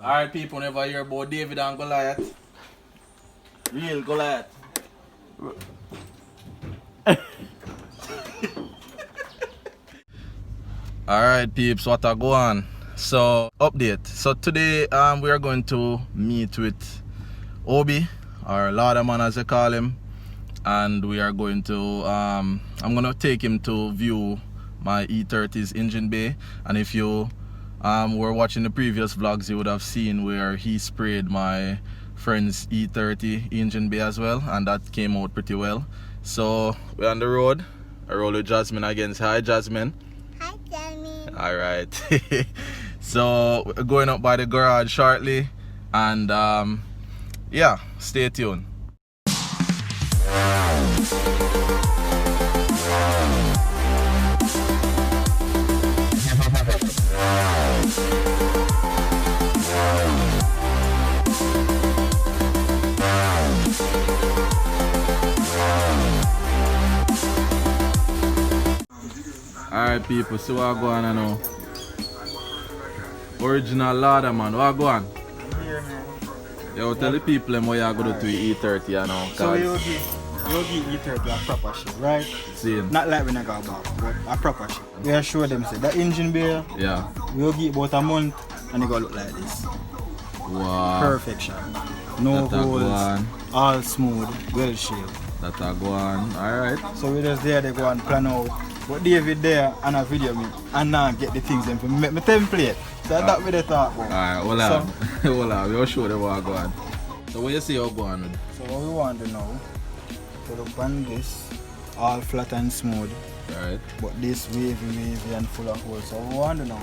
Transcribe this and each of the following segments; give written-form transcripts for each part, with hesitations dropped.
Alright people, never hear about David and Goliath. Real Goliath. Alright peeps, what a go on. So update. So today we are going to meet with Obi, or Lauderman as they call him, and we are going to I'm gonna take him to view my E30's engine bay. And if you were watching the previous vlogs, you would have seen where he sprayed my friend's E30 engine bay as well, and that came out pretty well. So we're on the road. I roll with Jasmine again. Say hi, Jasmine. Hi, Jasmine. All right. So we're going up by the garage shortly, and yeah, stay tuned. Alright people, so what go on now? Original ladder man, what go on? Here, man. Yo, tell the people them what you go to E30 you know. So we'll give E30 a proper shit, right? Same. Not like when I go back, but a proper shit. We'll show them say the engine bay, Yeah. we'll give about a month and it go look like this. Wow. Perfection. No That a go holes, on. all smooth, well shaped. That a go on. Alright. So we just there, they go and plan out. But David there and a video me and now get the things them for me, make my template. So that's what they talk about. Alright, hold on. Hold on, we'll show them what go on. So what you see how go on with? So what we want to know, to look on this, all flat and smooth. Right. But this wavy and full of holes. So we want to know,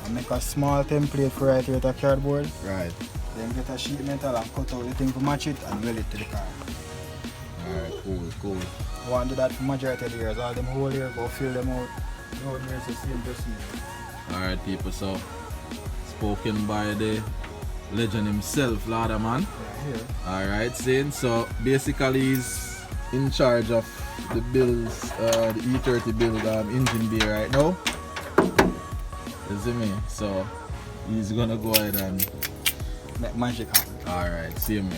I make a small template for right here with a cardboard. Right. Then get a sheet metal and cut out the thing to match it and weld it to the car. Alright, cool. We want to do that for majority of the years. All them whole here, go fill them out. Road here is the same procedure. Alright people, so spoken by the legend himself, Lauderman. Right here. Alright, saying so basically he's in charge of the builds, the E30 build engine bay right now. You see me? So he's gonna go ahead and Make magic happen. alright, see me.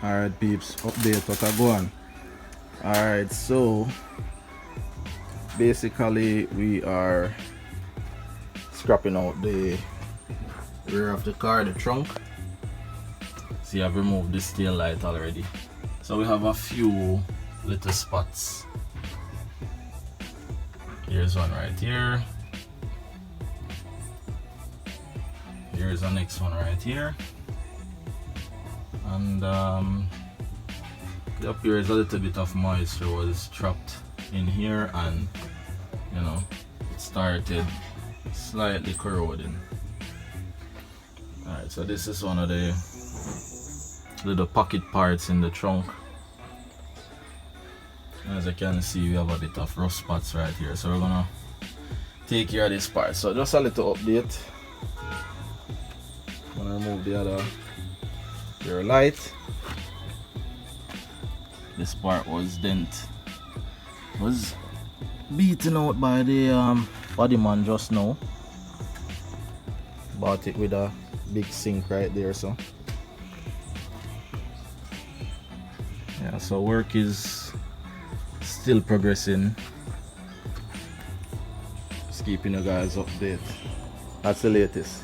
Alright peeps, update what I go on. Alright, so basically we are scrapping out the rear of the car, the trunk. See, I've removed this tail light already. So we have a few little spots. Here's one right here. Here's the next one right here. And up here is a little bit of moisture was trapped in here, and you know, it started slightly corroding. Alright, so this is one of the little pocket parts in the trunk. As you can see, we have a bit of rough spots right here, so we're gonna take care of this part. So just a little update. I'm gonna remove the other rear light. This part was was beaten out by the body man just now. Bought it with a big sink right there, so yeah, so work is still progressing. Just keeping you guys updated. That's the latest.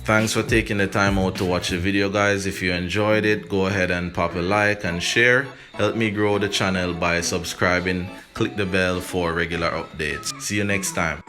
Thanks for taking the time out to watch the video, guys. If you enjoyed it, go ahead and pop a like and share. Help me grow the channel by subscribing. Click the bell for regular updates. See you next time.